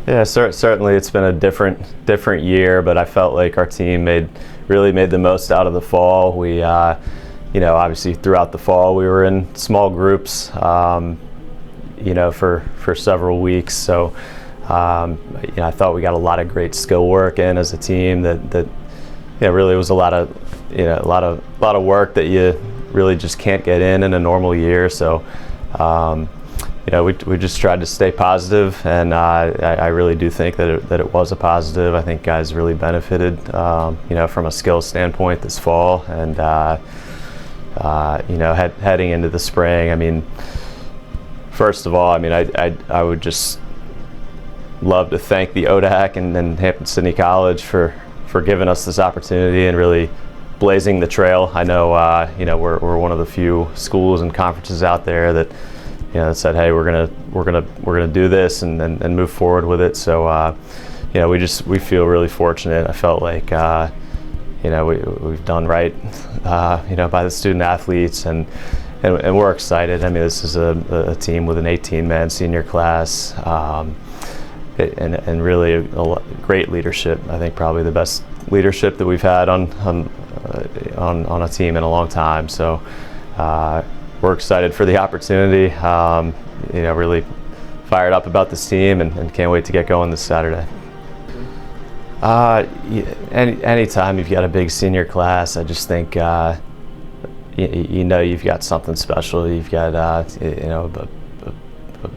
Yeah, certainly it's been a different year, but I felt like our team really made the most out of the fall. We, obviously throughout the fall we were in small groups, for several weeks. So, I thought we got a lot of great skill work in as a team. That really was a lot of work that you really just can't get in a normal year. So. We just tried to stay positive, and I really do think that it was a positive. I think guys really benefited, from a skill standpoint this fall, and heading into the spring. I mean, first of all, I would just love to thank the ODAC and Hampden-Sydney College for giving us this opportunity and really blazing the trail. I know, we're one of the few schools and conferences out there that. That said, hey, we're gonna do this and move forward with it. So, we feel really fortunate. I felt like, we've done right, by the student athletes, and we're excited. I mean, this is a team with an 18-man senior class, and really a great leadership. I think probably the best leadership that we've had on a team in a long time. So. We're excited for the opportunity, really fired up about this team, and can't wait to get going this Saturday. Anytime you've got a big senior class, I just think, you've got something special. You've got,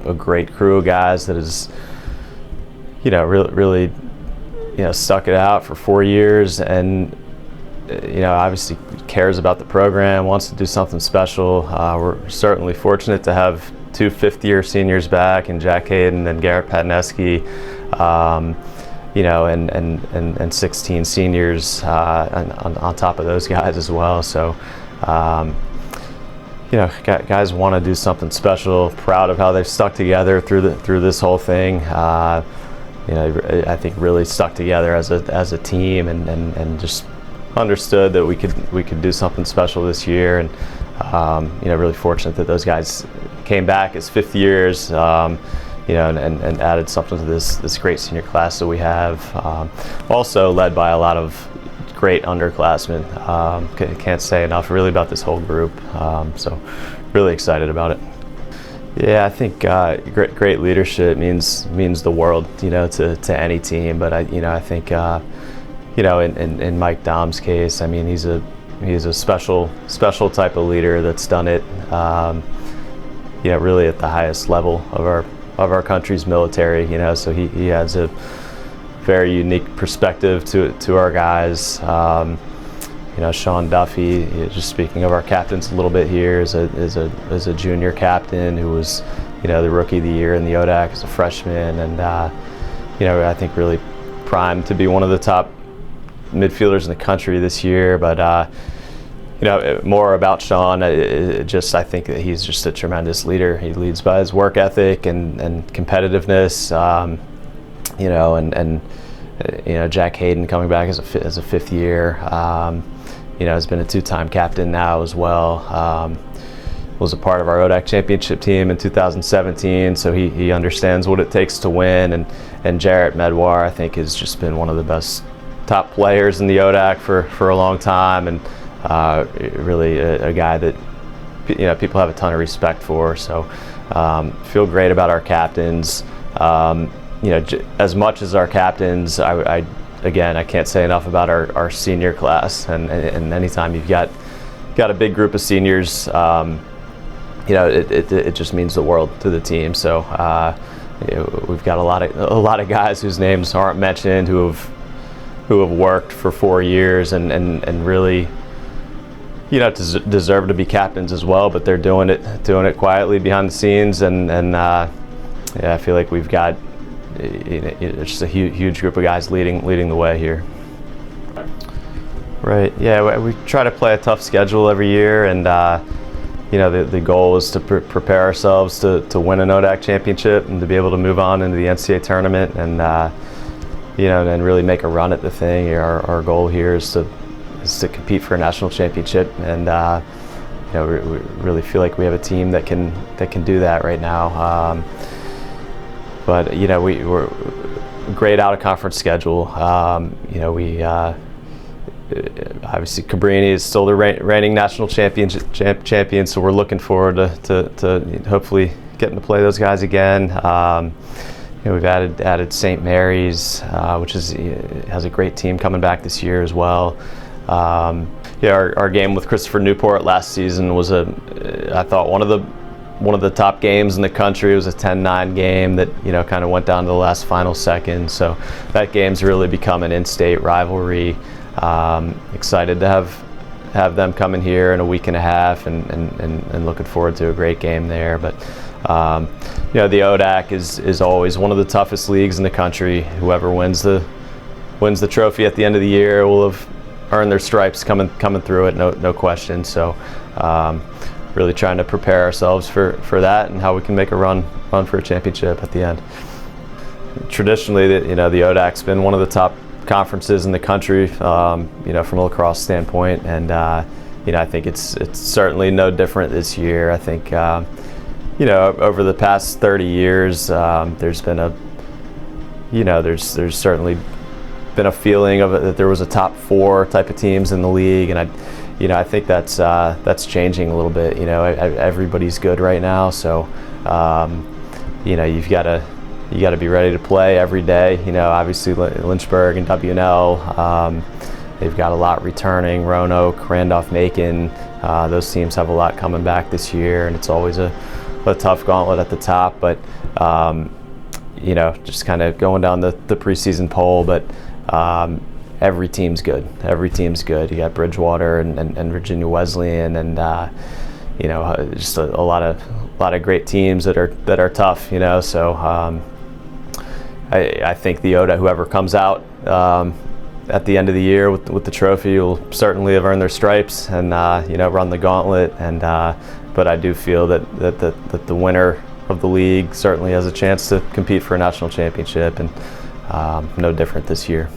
a great crew of guys that is, really, stuck it out for 4 years, and obviously cares about the program, wants to do something special. We're certainly fortunate to have 2 fifth-year seniors back, and Jack Hayden and Garrett Patneski, and 16 seniors on top of those guys as well. So, guys want to do something special. Proud of how they've stuck together through this whole thing. I think really stuck together as a team, and just understood that we could do something special this year, and really fortunate that those guys came back as fifth years, and added something to this great senior class that we have. Also led by a lot of great underclassmen. Can't say enough really about this whole group. So really excited about it. Yeah, I think great leadership means the world, to any team. But I think. In Mike Dom's case, I mean, he's a special type of leader that's done it, really at the highest level of our country's military. So he has a very unique perspective to our guys. Sean Duffy, just speaking of our captains a little bit here, is a junior captain who was, the rookie of the year in the ODAC as a freshman, and I think really primed to be one of the top midfielders in the country this year. But more about Sean, I think that he's just a tremendous leader. He leads by his work ethic and competitiveness. Jack Hayden coming back as a fifth year, has been a 2-time captain now as well. Was a part of our ODAC championship team in 2017, so he understands what it takes to win. And Jarrett Medwar, I think, has just been one of the best top players in the ODAC for a long time, and really a guy that people have a ton of respect for. So feel great about our captains. As much as our captains, I can't say enough about our senior class. And anytime you've got a big group of seniors, it just means the world to the team. So we've got a lot of guys whose names aren't mentioned who have worked for 4 years and really, deserve to be captains as well. But they're doing it quietly behind the scenes, and I feel like we've got just a huge group of guys leading the way here. Right. Yeah, we try to play a tough schedule every year, and the goal is to prepare ourselves to win an ODAC championship and to be able to move on into the NCAA tournament, and and really make a run at the thing. Our goal here is to compete for a national championship, and we really feel like we have a team that can do that right now. but you know, we're great out of conference schedule. You know, we obviously Cabrini is still the reigning national champion, so we're looking forward to hopefully getting to play those guys again. You know, we've added St. Mary's, which has a great team coming back this year as well. Yeah, our game with Christopher Newport last season was I thought one of the top games in the country. It was a 10-9 game that, you know, kind of went down to the last final second. So that game's really become an in-state rivalry. Excited to have them coming here in a week and a half, and looking forward to a great game there. But you know, the ODAC is always one of the toughest leagues in the country. Whoever wins the trophy at the end of the year will have earned their stripes coming through it, no question. So really trying to prepare ourselves for that and how we can make a run for a championship at the end. Traditionally, you know, the ODAC's been one of the top conferences in the country, you know, from a lacrosse standpoint, and you know, I think it's certainly no different this year. I think you know, over the past 30 years, there's been there's certainly been a feeling of it that there was a top 4 type of teams in the league, and I think that's changing a little bit. You know, everybody's good right now, so you know, you got to be ready to play every day. You know, obviously Lynchburg and WNL, they've got a lot returning. Roanoke, Randolph-Macon, those teams have a lot coming back this year, and it's always a tough gauntlet at the top. But you know, just kind of going down the preseason poll, but every team's good. Every team's good. You got Bridgewater and Virginia Wesleyan, and you know, just a lot of great teams that are tough. You know, so I think the ODA, whoever comes out at the end of the year with the trophy, will certainly have earned their stripes and you know, run the gauntlet. And but I do feel that the winner of the league certainly has a chance to compete for a national championship, and no different this year.